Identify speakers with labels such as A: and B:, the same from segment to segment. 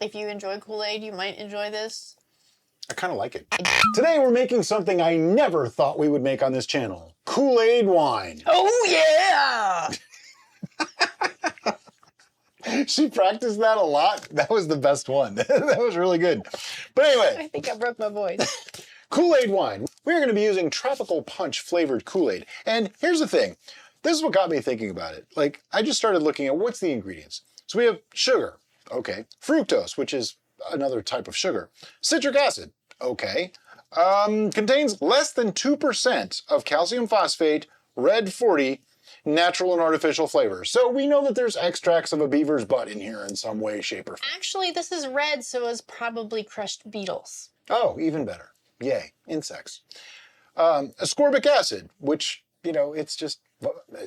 A: If you enjoy Kool-Aid, you might enjoy this.
B: I kind of like it. Today we're making something I never thought we would make on this channel. Kool-Aid wine.
A: Oh yeah!
B: She practiced that a lot. That was the best one. That was really good. But anyway.
A: I think I broke my voice.
B: Kool-Aid wine. We're going to be using tropical punch flavored Kool-Aid. And here's the thing. This is what got me thinking about it. Like, I just started looking at what's the ingredients. So we have sugar. Okay. Fructose, which is another type of sugar. Citric acid. Okay. Contains less than 2% of calcium phosphate, red 40, natural and artificial flavors. So we know that there's extracts of a beaver's butt in here in some way, shape, or form.
A: Actually, this is red, so it's probably crushed beetles.
B: Oh, even better. Yay, insects. Ascorbic acid, which, you know, it's just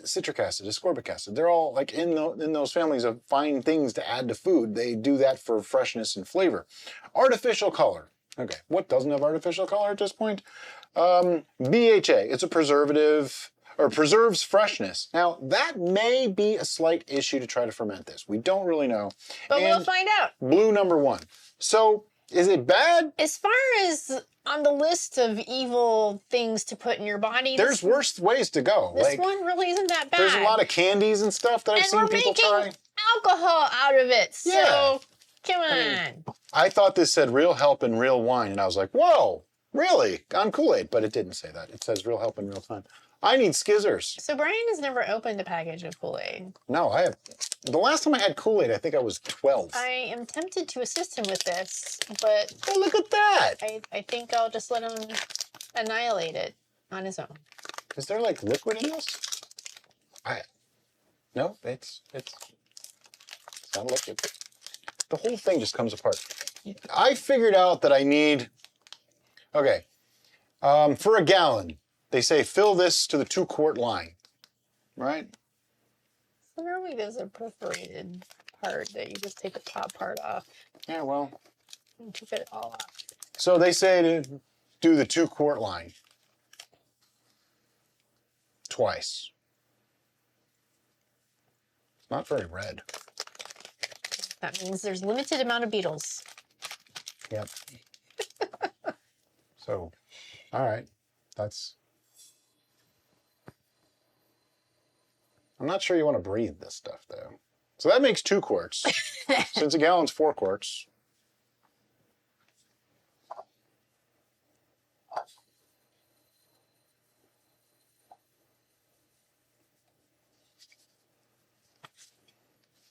B: citric acid, ascorbic acid. They're all like in those families of fine things to add to food. They do that for freshness and flavor. Artificial color. Okay, what doesn't have artificial color at this point? BHA, it's a preservative, or preserves freshness. Now, that may be a slight issue to try to ferment this. We don't really know.
A: But we'll find out.
B: Blue number 1. So, is it bad?
A: As far as on the list of evil things to put in your body,
B: There's worse ways to go.
A: This
B: like,
A: one really isn't that bad.
B: There's a lot of candies and stuff that I've seen people try.
A: And we're making alcohol out of it, so
B: Yeah.
A: come on.
B: I mean, I thought this said real help and real wine, and I was like, whoa, really? On Kool-Aid, but it didn't say that. It says real help and real time. I need skizzers.
A: So Brian has never opened a package of Kool-Aid.
B: No, I have. The last time I had Kool-Aid, I think I was 12.
A: I am tempted to assist him with this, but
B: Oh, look at that.
A: I think I'll just let him annihilate it on his own.
B: Is there like liquid in this? No, it's not liquid. The whole thing just comes apart. I figured out that I need, okay, for a gallon, they say fill this to the 2-quart line, right?
A: So normally there's a perforated part that you just take the top part off.
B: Yeah, well.
A: You took it all off.
B: So they say to do the 2-quart line twice. It's not very red.
A: That means there's limited amount of beetles.
B: Yep. So, all right, that's. I'm not sure you want to breathe this stuff though. So that makes 2 quarts. Since a gallon's 4 quarts.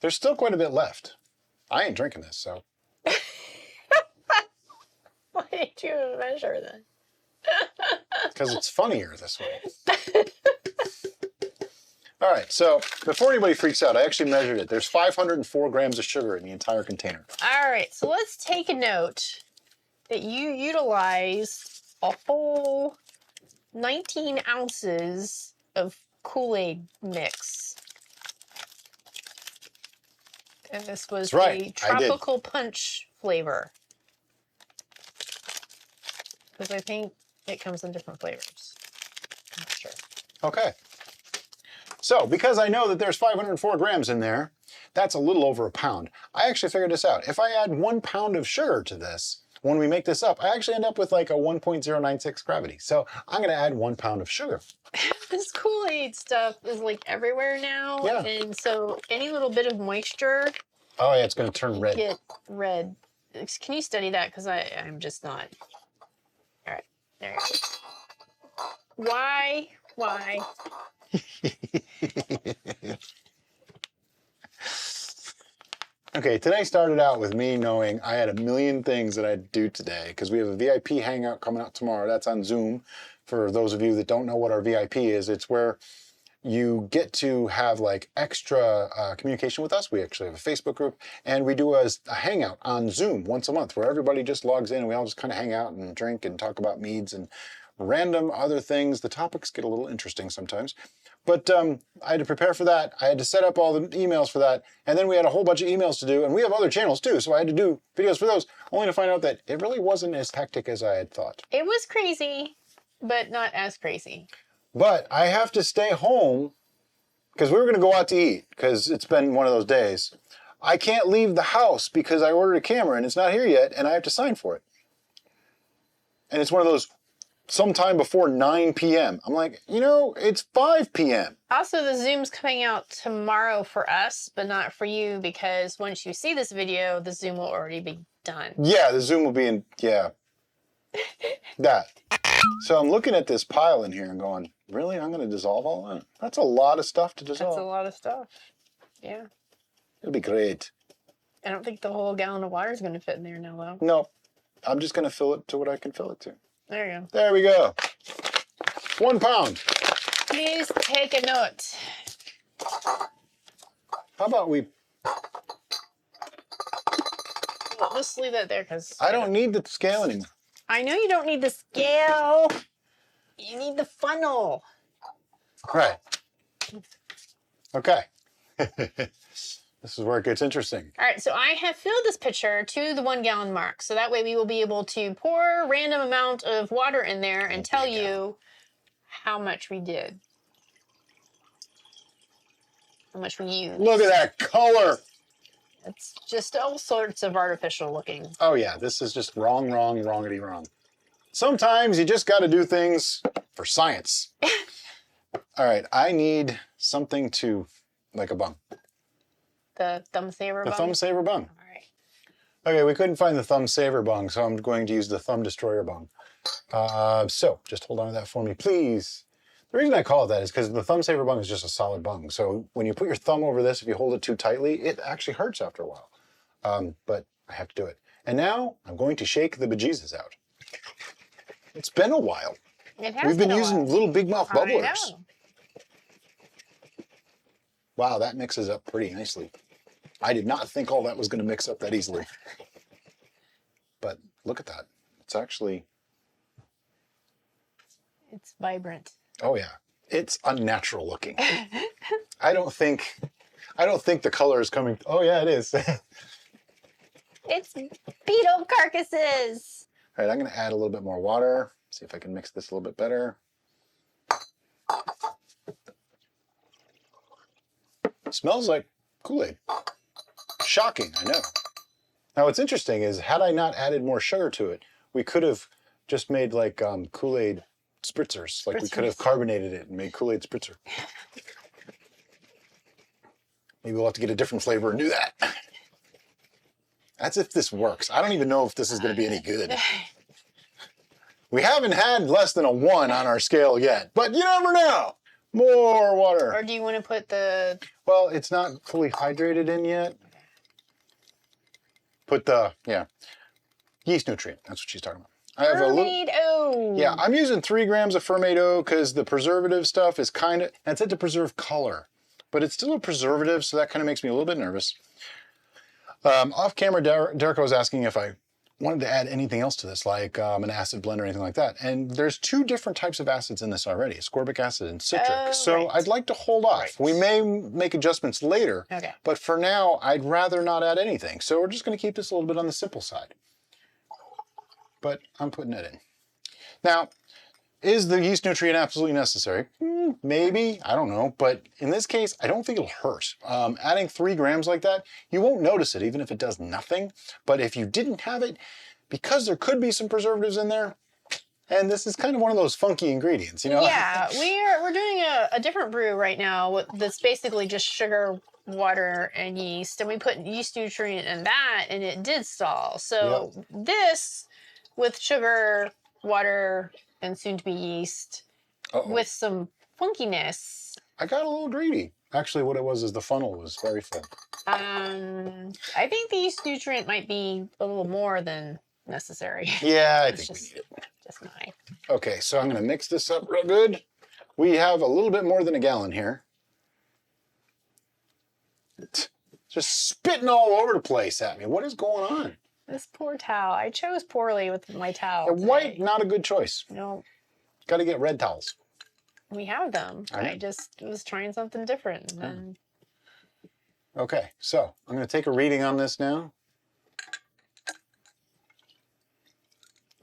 B: There's still quite a bit left. I ain't drinking this, so.
A: Why did you measure then?
B: Because it's funnier this way. All right, so before anybody freaks out, I actually measured it. There's 504 grams of sugar in the entire container.
A: All right, so let's take a note that you utilized a whole 19 ounces of Kool-Aid mix. And this was the tropical punch flavor. Because I think it comes in different flavors. I'm not sure.
B: Okay. So, because I know that there's 504 grams in there, that's a little over a pound. I actually figured this out. If I add 1 pound of sugar to this, when we make this up, I actually end up with like a 1.096 gravity. So I'm going to add 1 pound of sugar.
A: This Kool-Aid stuff is like everywhere now.
B: Yeah.
A: And so any little bit of moisture.
B: Oh yeah, it's going to turn red.
A: Get red. Can you study that? Because I'm just not. All right. There you go. Why?
B: Okay, today started out with me knowing I had a million things that I'd do today because we have a VIP hangout coming out tomorrow. That's on Zoom. For those of you that don't know what our VIP is, it's where you get to have like extra communication with us. We actually have a Facebook group, and we do a hangout on Zoom once a month where everybody just logs in and we all just kind of hang out and drink and talk about meads and random other things. The topics get a little interesting sometimes. But I had to prepare for that. I had to set up all the emails for that. And then we had a whole bunch of emails to do. And we have other channels too. So I had to do videos for those, only to find out that it really wasn't as hectic as I had thought.
A: It was crazy, but not as crazy.
B: But I have to stay home because we were going to go out to eat because it's been one of those days. I can't leave the house because I ordered a camera and it's not here yet and I have to sign for it. And it's one of those sometime before 9 p.m. I'm like, you know, it's 5 p.m.
A: Also, the Zoom's coming out tomorrow for us, but not for you, because once you see this video, the Zoom will already be done.
B: Yeah, the Zoom will be in, yeah. That. So I'm looking at this pile in here and going, really? I'm going to dissolve all that? That's a lot of stuff to dissolve.
A: That's a lot of stuff. Yeah.
B: It'll be great.
A: I don't think the whole gallon of water is going to fit in there now, though.
B: No. I'm just going to fill it to what I can fill it to.
A: There you go.
B: There we go. 1 pound.
A: Please take a note.
B: How about we...
A: Well, just leave that there, because...
B: I don't need the scale anymore.
A: I know you don't need the scale. You need the funnel.
B: Right. Okay. This is where it gets interesting.
A: All right, so I have filled this pitcher to the 1 gallon mark. So that way we will be able to pour a random amount of water in there and tell you how much we did. How much we used.
B: Look at that color.
A: It's just all sorts of artificial looking.
B: Oh yeah, this is just wrong, wrongity wrong. Sometimes you just got to do things for science. All right, I need something to, like a bung.
A: The thumb saver bung?
B: The thumb saver bung.
A: All right.
B: Okay, we couldn't find the thumb saver bung, so I'm going to use the thumb destroyer bung. So just hold on to that for me, please. The reason I call it that is because the thumb saver bung is just a solid bung. So when you put your thumb over this, if you hold it too tightly, it actually hurts after a while. But I have to do it. And now I'm going to shake the bejesus out. It's been a while.
A: It has
B: We've been using little big mouth bubblers.
A: I know.
B: Wow, that mixes up pretty nicely. I did not think all that was going to mix up that easily. But look at that. It's actually...
A: It's vibrant.
B: Oh yeah, it's unnatural looking. I don't think the color is coming. Oh yeah, it is.
A: It's beetle carcasses.
B: All right, I'm going to add a little bit more water. See if I can mix this a little bit better. It smells like Kool-Aid. Shocking, I know. Now what's interesting is, had I not added more sugar to it, we could have just made like Kool-Aid spritzers. Like we could have carbonated it and made Kool-Aid spritzer. Maybe we'll have to get a different flavor and do that. That's if this works. I don't even know if this is going to be any good. We haven't had less than a 1 on our scale yet, but you never know. More water.
A: Or do you want to put the...
B: Well, it's not fully hydrated in yet. Put the, yeah, yeast nutrient. That's what she's talking about. I have
A: Ferment-o.
B: Yeah, I'm using 3 grams of ferment-o because the preservative stuff is kind of, it's said to preserve color, but it's still a preservative, so that kind of makes me a little bit nervous. Off camera, Derek was asking if I wanted to add anything else to this, like an acid blend or anything like that. And there's 2 different types of acids in this already, ascorbic acid and citric. So I'd like to hold off. Right. We may make adjustments later, but for now, I'd rather not add anything. So we're just going to keep this a little bit on the simple side. But I'm putting it in. Now, is the yeast nutrient absolutely necessary? Maybe, I don't know. But in this case, I don't think it'll hurt. Adding 3 grams like that, you won't notice it, even if it does nothing. But if you didn't have it, because there could be some preservatives in there, and this is kind of one of those funky ingredients, you know?
A: Yeah, we're doing a different brew right now that's basically just sugar, water, and yeast. And we put yeast nutrient in that, and it did stall. So this... with sugar, water, and soon-to-be yeast, with some funkiness.
B: I got a little greedy. Actually, what it was is the funnel was very full.
A: I think the yeast nutrient might be a little more than necessary.
B: Yeah, I think we need it.
A: Just mine.
B: Okay, so I'm going to mix this up real good. We have a little bit more than a gallon here. Just spitting all over the place at me. What is going on?
A: This poor towel. I chose poorly with my towel.
B: White, not a good choice.
A: No.
B: Got to get red towels.
A: We have them. I just was trying something different. And then...
B: Okay, so I'm going to take a reading on this now.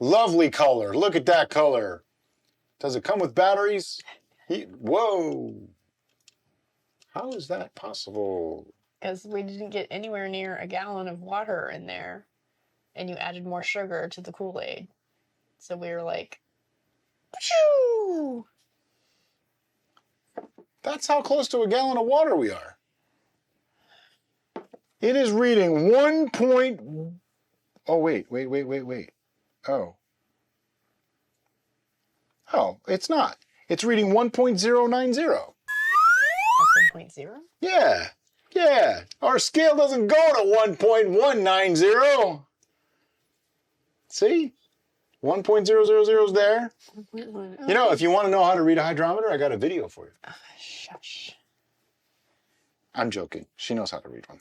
B: Lovely color. Look at that color. Does it come with batteries? Whoa. How is that possible?
A: because we didn't get anywhere near a gallon of water in there, and you added more sugar to the Kool-Aid. So we were like, Pshoo!
B: That's how close to a gallon of water we are. It is reading 1 point... Oh, wait. Oh. Oh, it's not. It's reading 1.090.
A: That's 1.0?
B: Yeah. Our scale doesn't go to 1.190. See? 1.000 is there.
A: 1.1.
B: You know, if you want to know how to read a hydrometer, I got a video for you.
A: Shush.
B: I'm joking. She knows how to read one.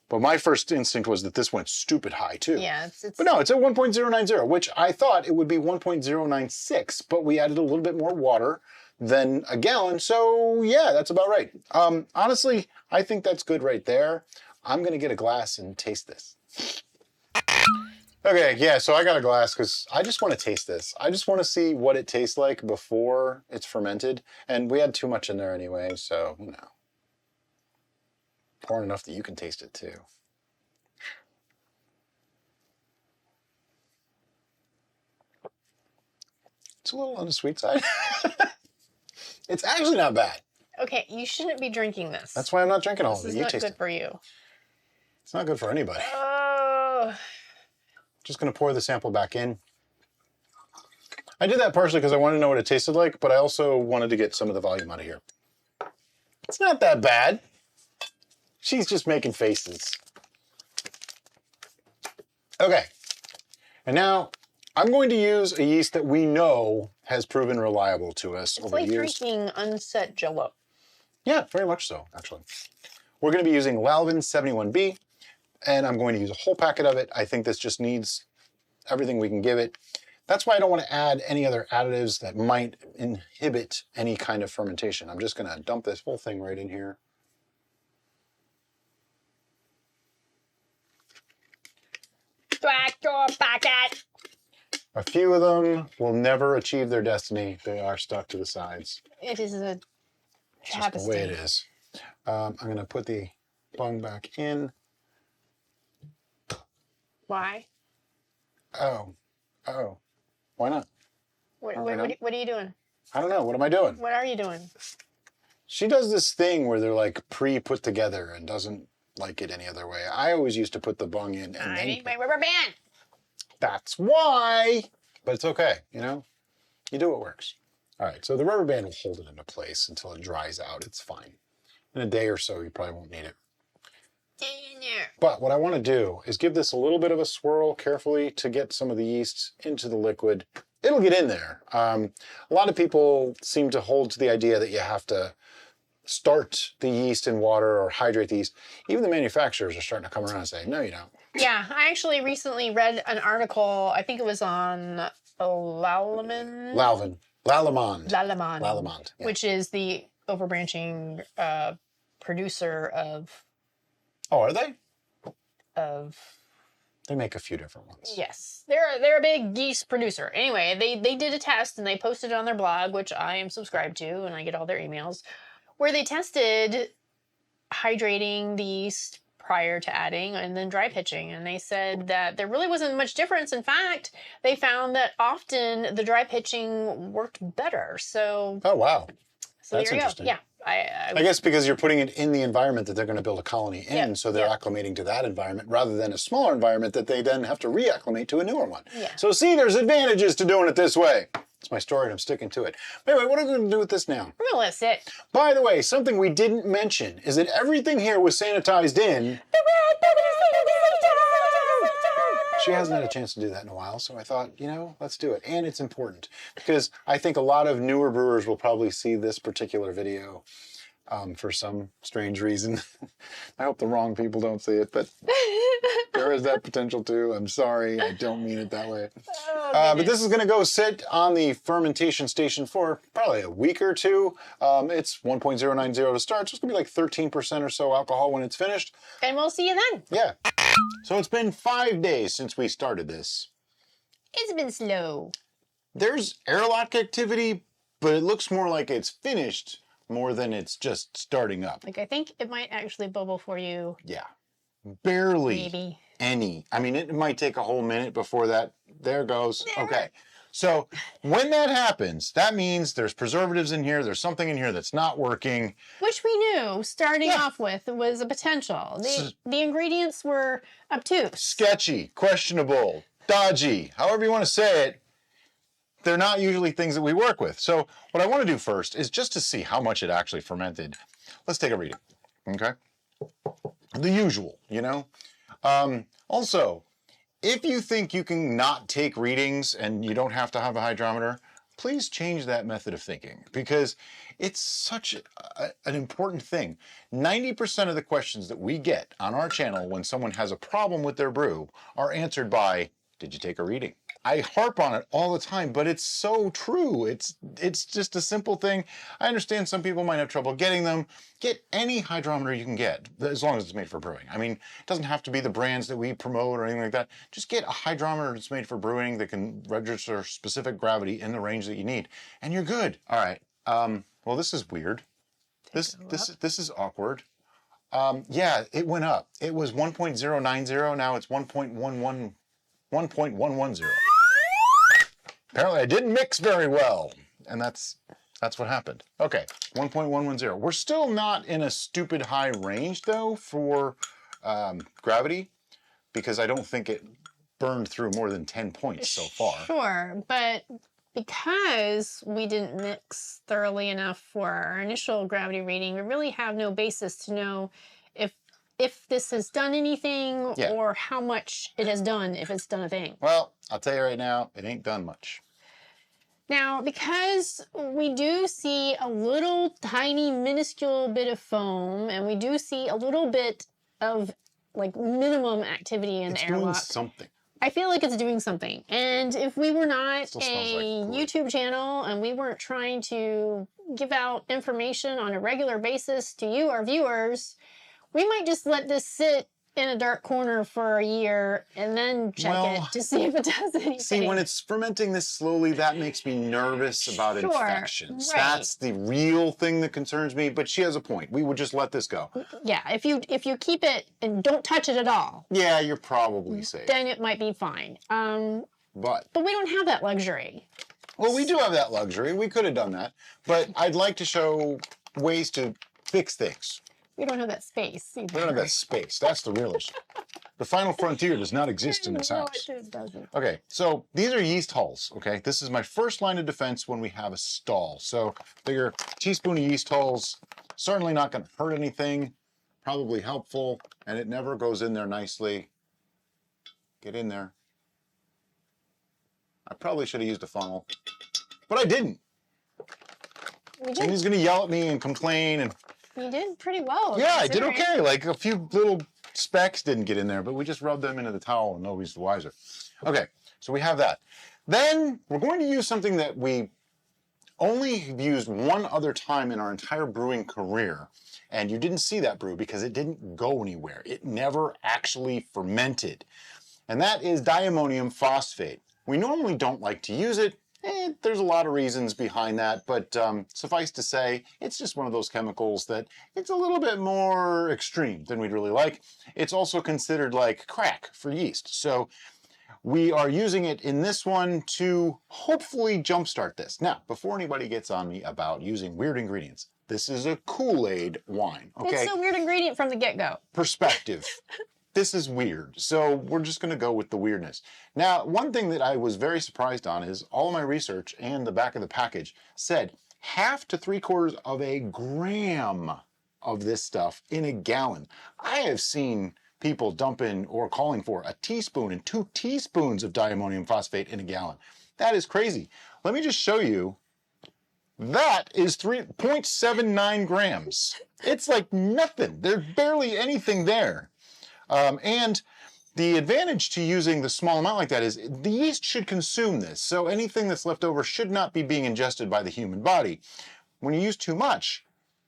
B: But my first instinct was that this went stupid high, too.
A: Yeah, it's...
B: But no, it's at 1.090, which I thought it would be 1.096, but we added a little bit more water than a gallon, so yeah, that's about right. Honestly, I think that's good right there. I'm going to get a glass and taste this. Okay, yeah, so I got a glass because I just want to taste this. I just want to see what it tastes like before it's fermented, and we had too much in there anyway, so, you know. Pouring enough that you can taste it too. It's a little on the sweet side. It's actually not bad.
A: Okay, you shouldn't be drinking this.
B: That's why I'm not drinking all of it.
A: This is
B: You
A: not
B: taste
A: good
B: it.
A: for you.
B: It's not good for anybody.
A: Oh.
B: Just gonna pour the sample back in. I did that partially because I wanted to know what it tasted like, but I also wanted to get some of the volume out of here. It's not that bad. She's just making faces. Okay, and now I'm going to use a yeast that we know has proven reliable to us over the years.
A: It's like drinking unset Jell-O.
B: Yeah, very much so, actually. We're going to be using Lalvin 71B, and I'm going to use a whole packet of it. I think this just needs everything we can give it. That's why I don't want to add any other additives that might inhibit any kind of fermentation. I'm just going to dump this whole thing right in here.
A: Your packet.
B: A few of them will never achieve their destiny. They are stuck to the sides.
A: It is a
B: It's just the way it is. I'm going to put the bung back in.
A: Why?
B: Oh. Why not?
A: What are you doing?
B: I don't know. What am I doing?
A: What are you doing?
B: She does this thing where they're like pre-put together and doesn't like it any other way. I always used to put the bung in and
A: I need my rubber band.
B: That's why. But it's okay, you know? You do what works. All right, so the rubber band will hold it into place until it dries out. It's fine. In a day or so, you probably won't need it. But what I want to do is give this a little bit of a swirl carefully to get some of the yeast into the liquid. It'll get in there. A lot of people seem to hold to the idea that you have to start the yeast in water or hydrate the yeast. Even the manufacturers are starting to come around and say, no, you don't.
A: Yeah, I actually recently read an article, I think it was on Lalvin,
B: yeah.
A: Which is the overbranching producer of...
B: Oh, are they?
A: They
B: make a few different ones.
A: Yes. They're a big yeast producer. Anyway, they did a test and they posted it on their blog, which I am subscribed to, and I get all their emails, where they tested hydrating the yeast prior to adding and then dry pitching. And they said that there really wasn't much difference. In fact, they found that often the dry pitching worked better. So...
B: Oh, wow.
A: So
B: that's
A: there you
B: interesting.
A: go. Yeah.
B: I guess because you're putting it in the environment that they're going to build a colony in,
A: yeah,
B: so they're acclimating to that environment rather than a smaller environment that they then have to reacclimate to a newer one.
A: Yeah.
B: So see, there's advantages to doing it this way. It's my story and I'm sticking to it. But anyway, what are we going to do with this now?
A: We're going to let it sit.
B: By the way, something we didn't mention is that everything here was sanitized in. She hasn't had a chance to do that in a while, so I thought, you know, let's do it. And it's important because I think a lot of newer brewers will probably see this particular video for some strange reason. I hope the wrong people don't see it, but there is that potential too. I'm sorry, I don't mean it that way. But this is going to go sit on the fermentation station for probably a week or two. It's 1.090 to start, so it's going to be like 13% or so alcohol when it's finished.
A: And we'll see you then.
B: Yeah. So it's been 5 days since we started this.
A: It's been slow.
B: There's airlock activity, but it looks more like it's finished more than it's just starting up.
A: Like, I think it might actually bubble for you.
B: Yeah. Barely
A: Maybe.
B: any. I mean, it might take a whole minute before that. There goes. Okay. So when that happens, that means there's preservatives in here. There's something in here that's not working.
A: Which we knew starting off with was a potential. The ingredients were obtuse.
B: Sketchy, questionable, dodgy, however you want to say it. They're not usually things that we work with. So what I want to do first is just to see how much it actually fermented. Let's take a reading. Okay. The usual, you know. Also, if you think you can not take readings and you don't have to have a hydrometer, please change that method of thinking because it's such an important thing. 90% of the questions that we get on our channel when someone has a problem with their brew are answered by, did you take a reading? I harp on it all the time, but it's so true. It's just a simple thing. I understand some people might have trouble getting them. Get any hydrometer you can get, as long as it's made for brewing. I mean, it doesn't have to be the brands that we promote or anything like that. Just get a hydrometer that's made for brewing that can register specific gravity in the range that you need, and you're good. All right. Well, this is weird. This is awkward. Yeah, it went up. It was 1.090. Now it's 1.110. Apparently I didn't mix very well, and that's what happened. Okay, 1.110. We're still not in a stupid high range, though, for gravity, because I don't think it burned through more than 10 points so far.
A: Sure, but because we didn't mix thoroughly enough for our initial gravity reading, we really have no basis to know if this has done anything or how much it has done, if it's done a thing.
B: Well, I'll tell you right now, it ain't done much.
A: Now, because we do see a little tiny minuscule bit of foam, and we do see a little bit of like minimum activity in the airlock.
B: It's doing something.
A: I feel like it's doing something. And if we were not a YouTube channel and we weren't trying to give out information on a regular basis to you, our viewers, we might just let this sit in a dark corner for a year and then check it to see if it does anything.
B: See, when it's fermenting this slowly, that makes me nervous about infections.
A: Right.
B: That's the real thing that concerns me, but she has a point. We would just let this go.
A: Yeah, if you keep it and don't touch it at all.
B: Yeah, you're probably safe.
A: Then it might be fine.
B: But
A: we don't have that luxury.
B: Well, we do have that luxury. We could have done that. But I'd like to show ways to fix things.
A: We don't have that space either.
B: We don't have that space. That's the real issue. The final frontier does not exist in this house.
A: No, it doesn't.
B: Okay, so these are yeast hulls, okay? This is my first line of defense when we have a stall. So figure teaspoon of yeast hulls, certainly not gonna hurt anything, probably helpful, and it never goes in there nicely. Get in there. I probably should have used a funnel, but I didn't. And he's gonna yell at me and complain and
A: you did pretty well.
B: Yeah, I did okay. Like a few little specks didn't get in there, but we just rubbed them into the towel and nobody's the wiser. Okay, so we have that. Then we're going to use something that we only have used one other time in our entire brewing career. And you didn't see that brew because it didn't go anywhere. It never actually fermented. And that is diammonium phosphate. We normally don't like to use it. There's a lot of reasons behind that, but suffice to say, it's just one of those chemicals that it's a little bit more extreme than we'd really like. It's also considered like crack for yeast. So we are using it in this one to hopefully jumpstart this. Now, before anybody gets on me about using weird ingredients, this is a Kool Aid wine, okay?
A: It's a weird ingredient from the get-go.
B: Perspective. This is weird, so we're just going to go with the weirdness. Now, one thing that I was very surprised on is all of my research and the back of the package said 1/2 to 3/4 of a gram of this stuff in a gallon. I have seen people dumping or calling for a teaspoon and 2 teaspoons of diammonium phosphate in a gallon. That is crazy. Let me just show you. That is 3.79 grams. It's like nothing. There's barely anything there. And the advantage to using the small amount like that is the yeast should consume this. So anything that's left over should not be being ingested by the human body. When you use too much,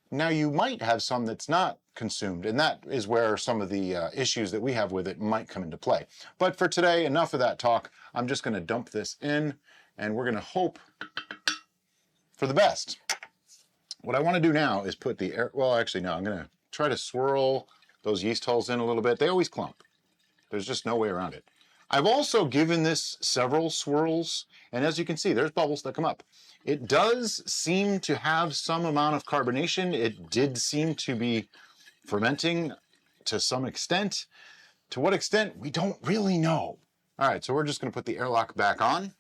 B: now you might have some that's not consumed. And that is where some of the issues that we have with it might come into play. But for today, enough of that talk. I'm just going to dump this in and we're going to hope for the best. what I want to do now is put the air, well, actually, no, I'm going to try to swirl those yeast hulls in a little bit. They always clump. There's just no way around it. I've also given this several swirls, and as you can see, there's bubbles that come up. It does seem to have some amount of carbonation. It did seem to be fermenting to some extent. To what extent, we don't really know. All right, so we're just going to put the airlock back on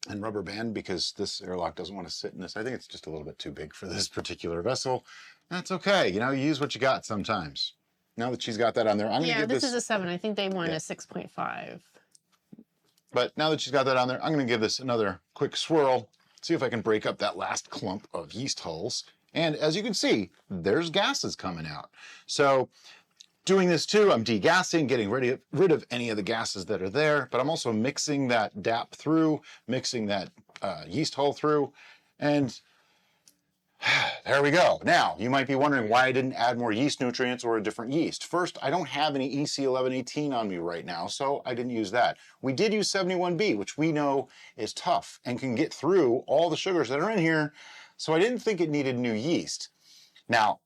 B: and rubber band because this airlock doesn't want to sit in this. I think it's just a little bit too big for this particular vessel. That's okay. You know, you use what you got sometimes. Now that she's got that on there, I'm going to give
A: this is a 7. I think they want a 6.5.
B: But now that she's got that on there, I'm going to give this another quick swirl, see if I can break up that last clump of yeast hulls. And as you can see, there's gases coming out. So doing this too, I'm degassing, getting rid of any of the gases that are there, but I'm also mixing that DAP through, mixing that yeast hull through, and there we go. Now, you might be wondering why I didn't add more yeast nutrients or a different yeast. First, I don't have any EC1118 on me right now, so I didn't use that. We did use 71B, which we know is tough and can get through all the sugars that are in here, so I didn't think it needed new yeast. Now,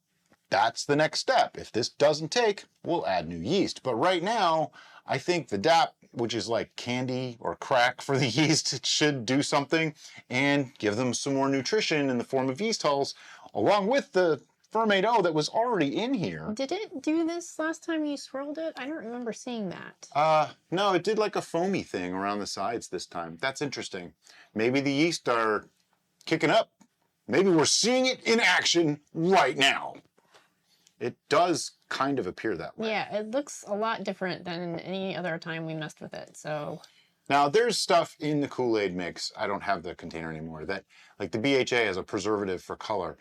B: that's the next step. If this doesn't take, we'll add new yeast. But right now, I think the DAP, which is like candy or crack for the yeast, it should do something and give them some more nutrition in the form of yeast hulls, along with the ferment that was already in here.
A: Did it do this last time you swirled it? I don't remember seeing that.
B: No, it did like a foamy thing around the sides this time. That's interesting. Maybe the yeast are kicking up. Maybe we're seeing it in action right now. It does kind of appear that way.
A: Yeah, it looks a lot different than any other time we messed with it, so.
B: Now, there's stuff in the Kool-Aid mix, I don't have the container anymore, that, like the BHA has a preservative for color.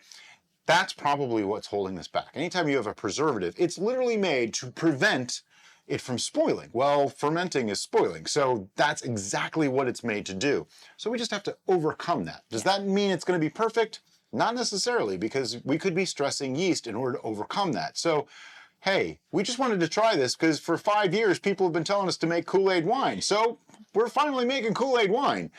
B: That's probably what's holding this back. Anytime you have a preservative, it's literally made to prevent it from spoiling. Well, fermenting is spoiling, so that's exactly what it's made to do. So we just have to overcome that. Does that mean it's going to be perfect? Not necessarily, because we could be stressing yeast in order to overcome that. So, hey, we just wanted to try this because for 5 years, people have been telling us to make Kool-Aid wine. So we're finally making Kool-Aid wine.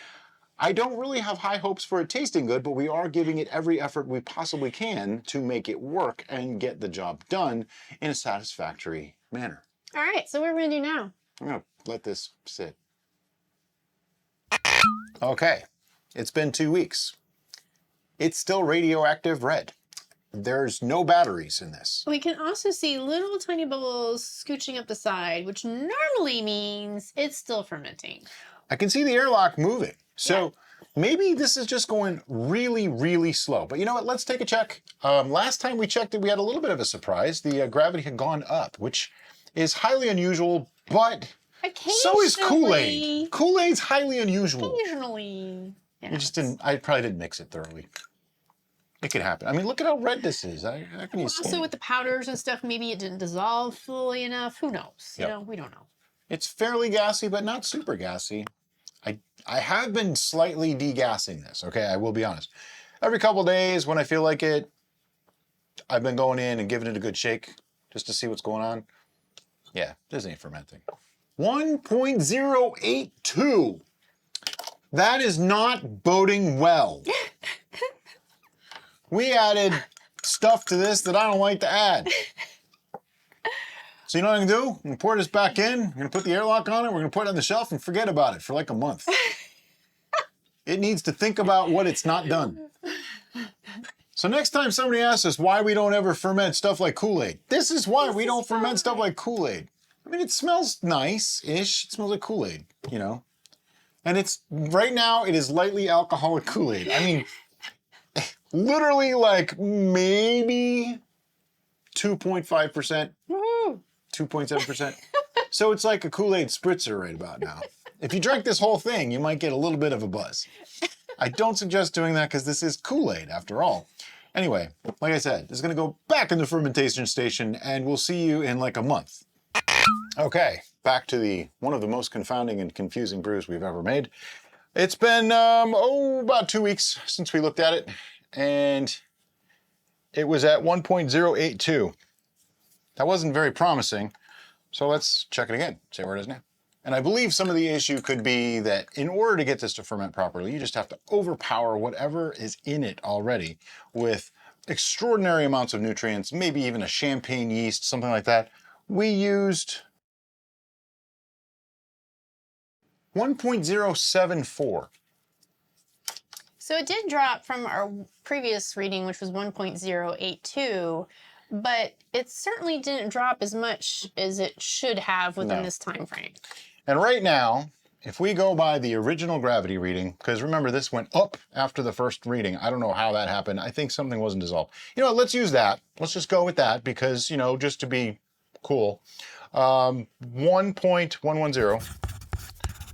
B: I don't really have high hopes for it tasting good, but we are giving it every effort we possibly can to make it work and get the job done in a satisfactory manner.
A: All right, so what are we gonna do now?
B: I'm gonna let this sit. Okay, it's been 2 weeks. It's still radioactive red. There's no batteries in this.
A: We can also see little tiny bubbles scooching up the side, which normally means it's still fermenting.
B: I can see the airlock moving. So maybe this is just going really, really slow. But you know what? Let's take a check. Last time we checked it, we had a little bit of a surprise. The gravity had gone up, which is highly unusual, but so is Kool-Aid. Kool-Aid's highly unusual.
A: Occasionally.
B: You just didn't, I probably didn't mix it thoroughly. It could happen. I mean, look at how red this is. I can use
A: also with the powders and stuff, maybe it didn't dissolve fully enough. Who knows? You know, we don't know.
B: It's fairly gassy, but not super gassy. I have been slightly degassing this, okay? I will be honest. Every couple days when I feel like it, I've been going in and giving it a good shake just to see what's going on. Yeah, this ain't fermenting. 1.082. That is not boding well. We added stuff to this that I don't like to add. So you know what I'm gonna do? I'm gonna pour this back in, I'm gonna put the airlock on it, we're gonna put it on the shelf and forget about it for like a month. It needs to think about what it's not done. So next time somebody asks us why we don't ever ferment stuff like Kool-Aid, this is why we don't ferment stuff like Kool-Aid. I mean, it smells nice-ish. It smells like Kool-Aid, you know? And it's, right now, it is lightly alcoholic Kool-Aid. I mean, literally like maybe 2.5%, 2.7%. So it's like a Kool-Aid spritzer right about now. If you drank this whole thing, you might get a little bit of a buzz. I don't suggest doing that because this is Kool-Aid after all. Anyway, like I said, this is gonna go back in the fermentation station and we'll see you in like a month. Okay, back to one of the most confounding and confusing brews we've ever made. It's been, about 2 weeks since we looked at it, and it was at 1.082. That wasn't very promising, so let's check it again, see where it is now. And I believe some of the issue could be that in order to get this to ferment properly, you just have to overpower whatever is in it already with extraordinary amounts of nutrients, maybe even a champagne yeast, something like that. We used 1.074.
A: So it did drop from our previous reading, which was 1.082, but it certainly didn't drop as much as it should have within this time frame.
B: And right now, if we go by the original gravity reading, because remember this went up after the first reading. I don't know how that happened. I think something wasn't dissolved. You know what, let's use that. Let's just go with that because, you know, just to be cool. 1.110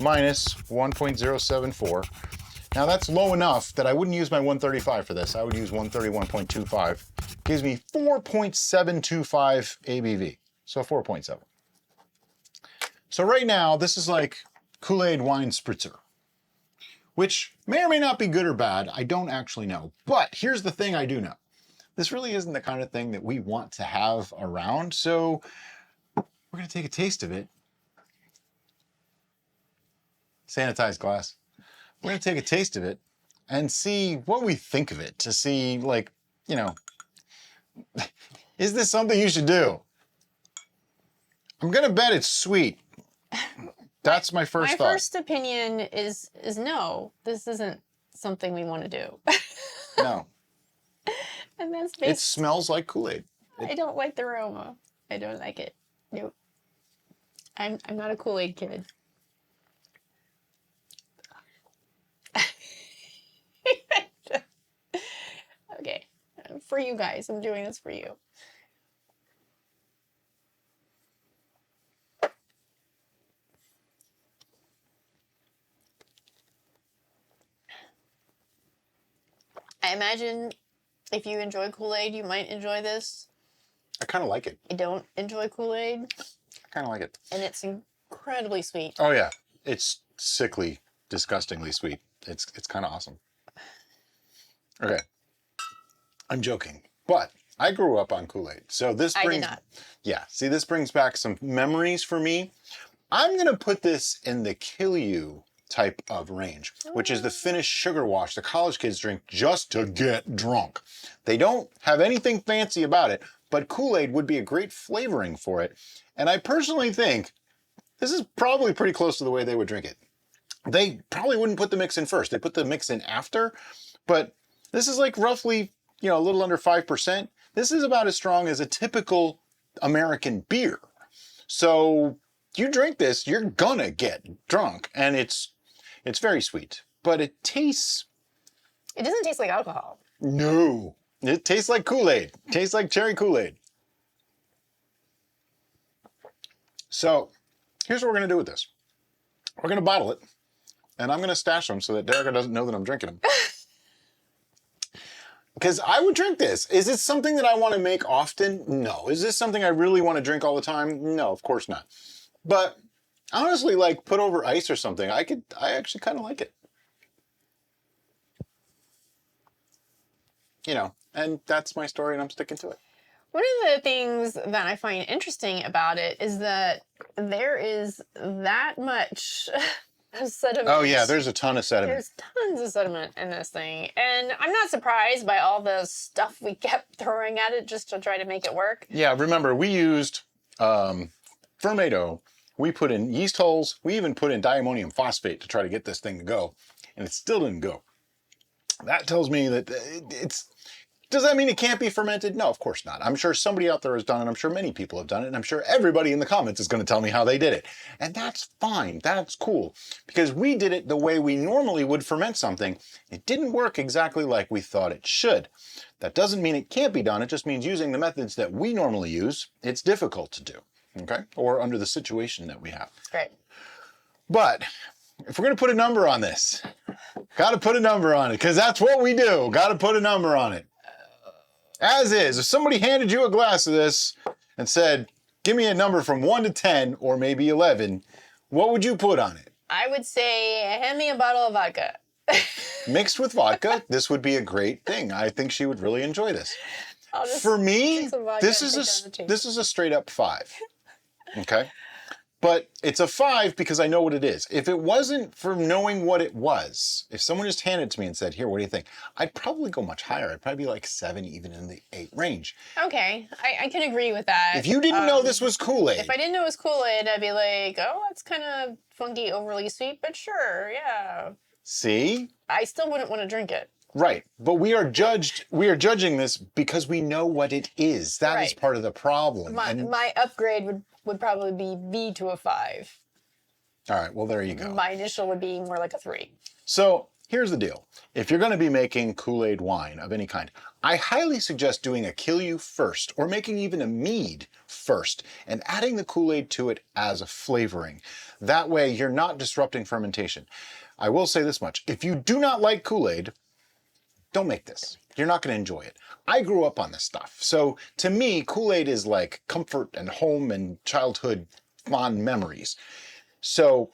B: minus 1.074. Now that's low enough that I wouldn't use my 135 for this. I would use 131.25. Gives me 4.725 ABV. So 4.7. So right now, this is like Kool-Aid wine spritzer, which may or may not be good or bad. I don't actually know. But here's the thing I do know. This really isn't the kind of thing that we want to have around. So we're going to take a taste of it. Sanitized glass. We're going to take a taste of it and see what we think of it to see, like, you know, is this something you should do? I'm going to bet it's sweet. That's my first thought.
A: My first opinion is no, this isn't something we want to do.
B: No.
A: And that's
B: It smells like Kool-Aid.
A: I don't like the aroma. I don't like it. Nope. I'm not a Kool-Aid kid. Okay. For you guys, I'm doing this for you. I imagine if you enjoy Kool-Aid, you might enjoy this.
B: I kind of like it.
A: I don't enjoy Kool-Aid.
B: I kind of like it.
A: And it's incredibly sweet.
B: Oh yeah, it's sickly, disgustingly sweet. It's kind of awesome. Okay, I'm joking, but I grew up on Kool-Aid, so this brings.
A: I did not.
B: Yeah, see, this brings back some memories for me. I'm gonna put this in the kill you type of range, which is the Finnish sugar wash the college kids drink just to get drunk. They don't have anything fancy about it, but Kool-Aid would be a great flavoring for it. And I personally think this is probably pretty close to the way they would drink it. They probably wouldn't put the mix in first. They put the mix in after, but this is like roughly, you know, a little under 5%. This is about as strong as a typical American beer. So you drink this, you're gonna get drunk, and it's very sweet, but it tastes...
A: It doesn't taste like alcohol.
B: No, it tastes like Kool-Aid. It tastes like cherry Kool-Aid. So here's what we're gonna do with this. We're gonna bottle it, and I'm gonna stash them so that Derek doesn't know that I'm drinking them. Because I would drink this. Is it something that I want to make often? No. Is this something I really want to drink all the time? No, of course not. But honestly, like put over ice or something, I actually kind of like it. You know, and that's my story and I'm sticking to it.
A: One of the things that I find interesting about it is that there is that much sediment.
B: Oh yeah, there's a ton of sediment.
A: There's tons of sediment in this thing. And I'm not surprised by all the stuff we kept throwing at it just to try to make it work.
B: Yeah, remember we used fermento. We put in yeast holes. We even put in diammonium phosphate to try to get this thing to go. And it still didn't go. That tells me that it's... Does that mean it can't be fermented? No, of course not. I'm sure somebody out there has done it. I'm sure many people have done it. And I'm sure everybody in the comments is going to tell me how they did it. And that's fine. That's cool. Because we did it the way we normally would ferment something. It didn't work exactly like we thought it should. That doesn't mean it can't be done. It just means using the methods that we normally use, it's difficult to do. Okay? Or under the situation that we have.
A: Right.
B: But if we're going to put a number on this, got to put a number on it. Because that's what we do. Got to put a number on it. As is, if somebody handed you a glass of this and said, give me a number from 1 to 10 or maybe 11, what would you put on it?
A: I would say, hand me a bottle of vodka.
B: Mixed with vodka, this would be a great thing. I think she would really enjoy this. For me, this is a straight up 5. Okay? But it's a 5 because I know what it is. If it wasn't for knowing what it was, if someone just handed it to me and said, here, what do you think? I'd probably go much higher. I'd probably be like 7, even in the 8 range.
A: Okay, I can agree with that.
B: If you didn't know this was Kool-Aid.
A: If I didn't know it was Kool-Aid, I'd be like, oh, that's kind of funky, overly sweet, but sure, yeah.
B: See?
A: I still wouldn't want to drink it.
B: Right. But we are judging this because we know what it is. That is part of the problem.
A: My upgrade would probably be V to a 5.
B: All right, well, there you go.
A: My initial would be more like a 3.
B: So here's the deal. If you're going to be making Kool-Aid wine of any kind, I highly suggest doing a kill you first, or making even a mead first, and adding the Kool-Aid to it as a flavoring. That way you're not disrupting fermentation. I will say this much. If you do not like Kool-Aid, don't make this. You're not going to enjoy it. I grew up on this stuff. So to me, Kool-Aid is like comfort and home and childhood fond memories. So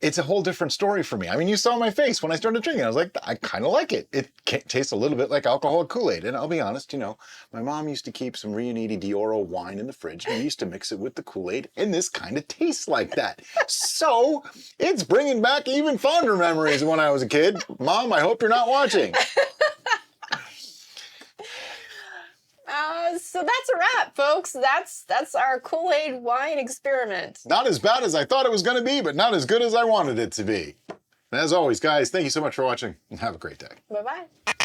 B: it's a whole different story for me. I mean, you saw my face when I started drinking. I was like, I kind of like it. It tastes a little bit like alcoholic Kool-Aid. And I'll be honest, you know, my mom used to keep some Riunite d'Oro wine in the fridge, and we used to mix it with the Kool-Aid, and this kind of tastes like that. So it's bringing back even fonder memories of when I was a kid. Mom, I hope you're not watching.
A: So that's a wrap, folks. That's our Kool-Aid wine experiment.
B: Not as bad as I thought it was going to be, but not as good as I wanted it to be. And as always, guys, thank you so much for watching, and have a great day.
A: Bye-bye.